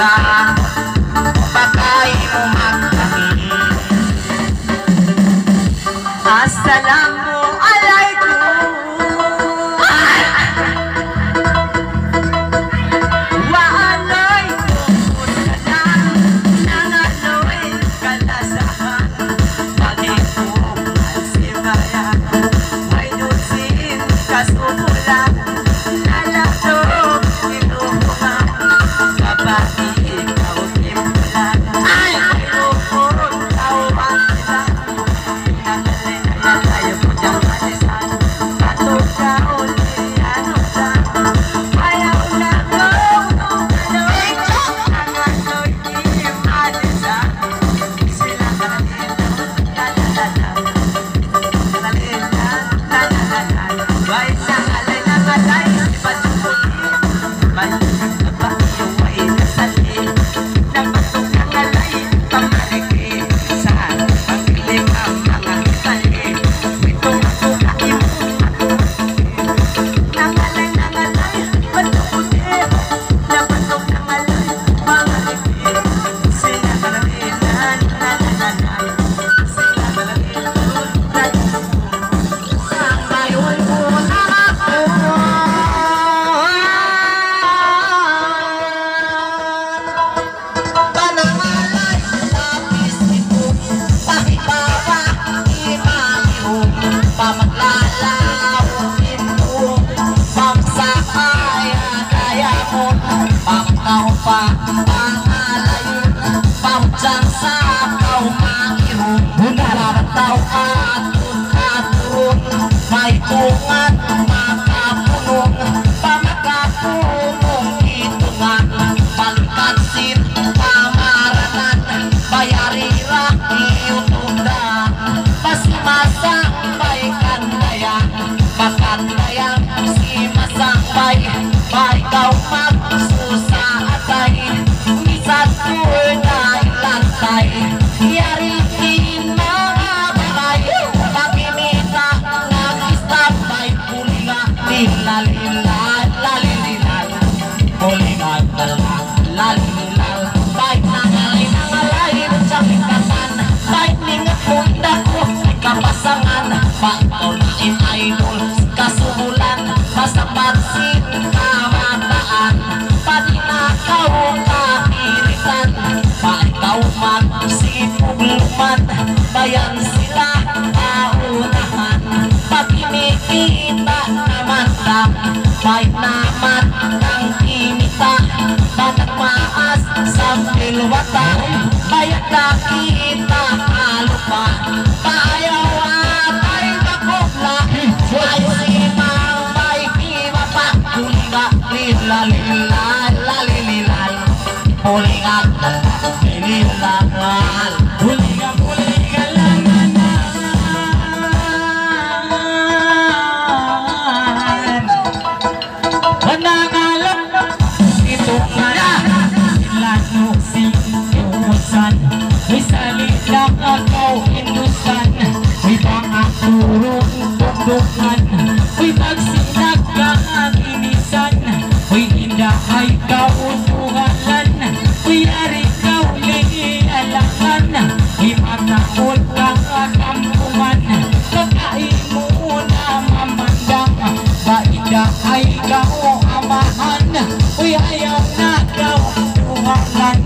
ka, bakay mo magkami. Assalamualaikum. Waalaikumsalam. Nangaloy kalasahan, bakit mo alsimaya, may dusin kasubulan, nalatog nilumungan, kapag ikaw timbulan, ay ilupon tawang nila. Tayo po diyang alisan, patog ka uli, ano ka, ayaw na kong nangaloy, nangaloy di alisan, sila kalilan, lalalalan, kalilan, lalalalan, bay nangalay nangalay, ipatuloy, balik na ba iyong ay nasali, napatog nangalay, pamariki, saan pagkiling ang mga kitali, itong ako kaimong nangalay nangalay, patuloy, napatog nangalay, pamariki, sila kalilan, lalalalan, sila kalilan, ngayon muna ako. Panangalay, lapis ito, pakibawa, imamihong, pamaglalaw, ito, pangsakay, kaya mo, pamtaw pa, pangalayon, pamtsan sa kaumangihong, narataw at tunaturong, may tungan, makapunong, pamakapunong, itungan, palikasin, pamaranan, bayarira, iutundan, pasimasang may kandayan, makandayan, si masang may kau magsusa atay, misat ko'y nailantay, yariin mga balay, pagimita, nag-istambay, pulinga, lilalilal, lalililal, pulinga, lalililal, baik nangalay, nangalay, sa pingkatan, baik ningat munda ko, kapasangan, pagto na in-idol, kasubulan, masapansin, kamataan, paninakaw, kahiritan, paikaw man, sipugluman, bayan sila, paunahan, pagkinikita naman lang, may naman kang kinita, panagmaas sa pilwata, bayan nakita, alupa, paayaw at ay bakokla, ay simang may kimapa, kuliga, lilalilal, lalililal, pulingat, lililangal, puliga, puliga, langanan, panangalap, ito nga na, ilano si Iwasan, may salitang akaw indusan, may mga turong tuktukan, may magsinag ang inisan, may indah ay kautuhalan, may ari kaulialangan, may manaol kang akampuman, kakain mo na mamandang, baida ay kauamahan, may ayaw na kautuhalan,